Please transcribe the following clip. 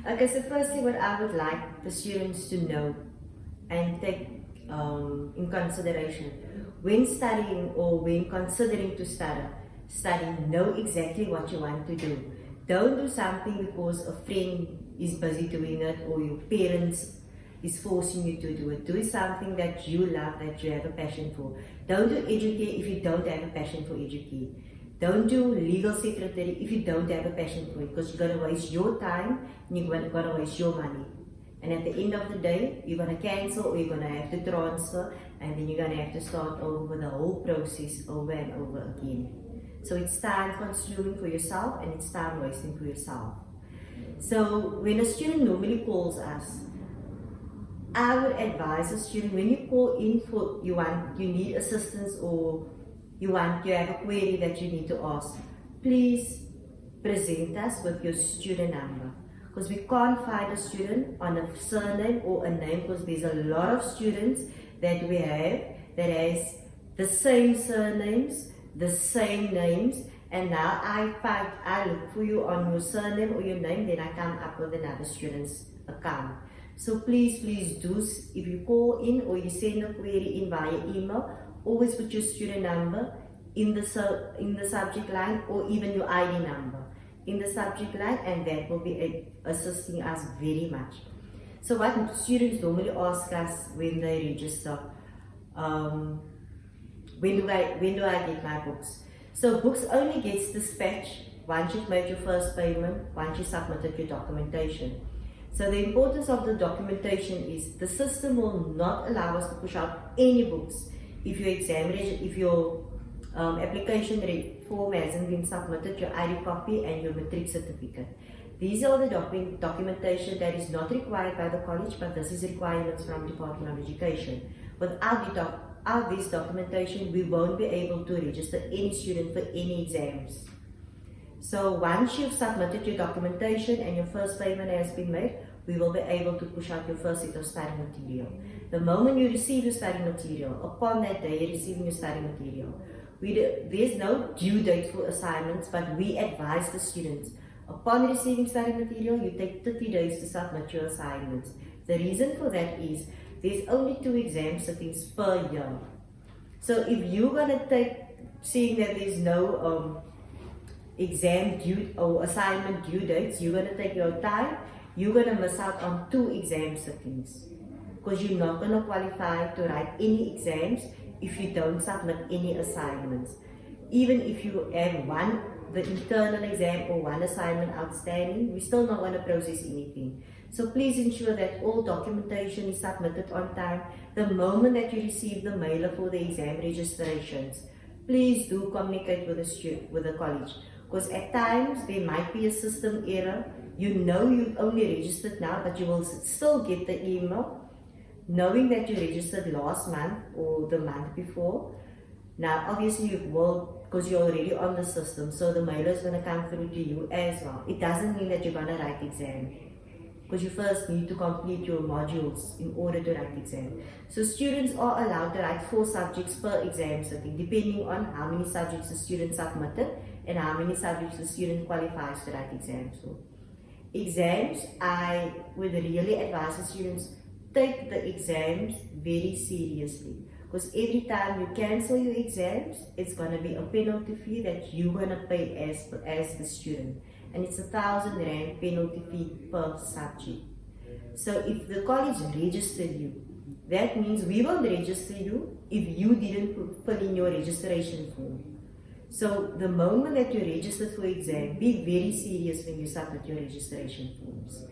Okay, so firstly what I would like the students to know and take in consideration when studying or when considering to study, know exactly what you want to do. Don't do something because a friend is busy doing it or your parents is forcing you to do it. Do something that you love, that you have a passion for. Don't do educate if you don't have a passion for educate. Don't do legal secretary if you don't have a passion for it, because you're going to waste your time and you're going to waste your money. And at the end of the day, you're going to cancel or you're going to have to transfer, and then you're going to have to start over the whole process over and over again. So it's time consuming for yourself and it's time wasting for yourself. So when a student normally calls us, I would advise a student, when you call in for you need assistance or you have a query that you need to ask, please present us with your student number, because we can't find a student on a surname or a name, because there's a lot of students that we have that has the same surnames, the same names, and now I look for you on your surname or your name, then I come up with another student's account. So please do, if you call in or you send a query in via email, always put your student number in the subject line, or even your ID number in the subject line, and that will be assisting us very much. So what students normally ask us when they register, when do I get my books? So books only gets dispatched once you've made your first payment, once you submitted your documentation. So the importance of the documentation is the system will not allow us to push out any books if your application form hasn't been submitted, your ID copy and your matric certificate. These are the documentation that is not required by the college, but this is requirements from Department of Education. Without this documentation, we won't be able to register any student for any exams. So once you've submitted your documentation and your first payment has been made, we will be able to push out your first set of study material. The moment you receive your study material, upon that day you're receiving your study material, there's no due date for assignments, but we advise the students, upon receiving study material, you take 30 days to submit your assignments. The reason for that is, there's only 2 exam sittings per year. So if you're going to take, seeing that there's no exam due or assignment due dates, you're going to take your time, you're going to miss out on 2 exam sittings, because you're not going to qualify to write any exams if you don't submit any assignments. Even if you have the internal exam or 1 assignment outstanding, we're still not going to process anything. So please ensure that all documentation is submitted on time. The moment that you receive the mailer for the exam registrations, please do communicate with the college, because at times there might be a system error. You know you've only registered now, but you will still get the email knowing that you registered last month or the month before. Now obviously you will, because you're already on the system, so the mailer is going to come through to you as well. It doesn't mean that you're going to write exam, because you first need to complete your modules in order to write exam. So students are allowed to write 4 subjects per exam sitting, depending on how many subjects the student submitted and how many subjects the student qualifies to write exams for. Exams, I would really advise the students, take the exams very seriously, because every time you cancel your exams, it's going to be a penalty fee that you're going to pay as the student, and it's R1,000 penalty fee per subject. So if the college registered you, that means we won't register you if you didn't fill in your registration form. So the moment that you register for exam, be very serious when you submit your registration forms.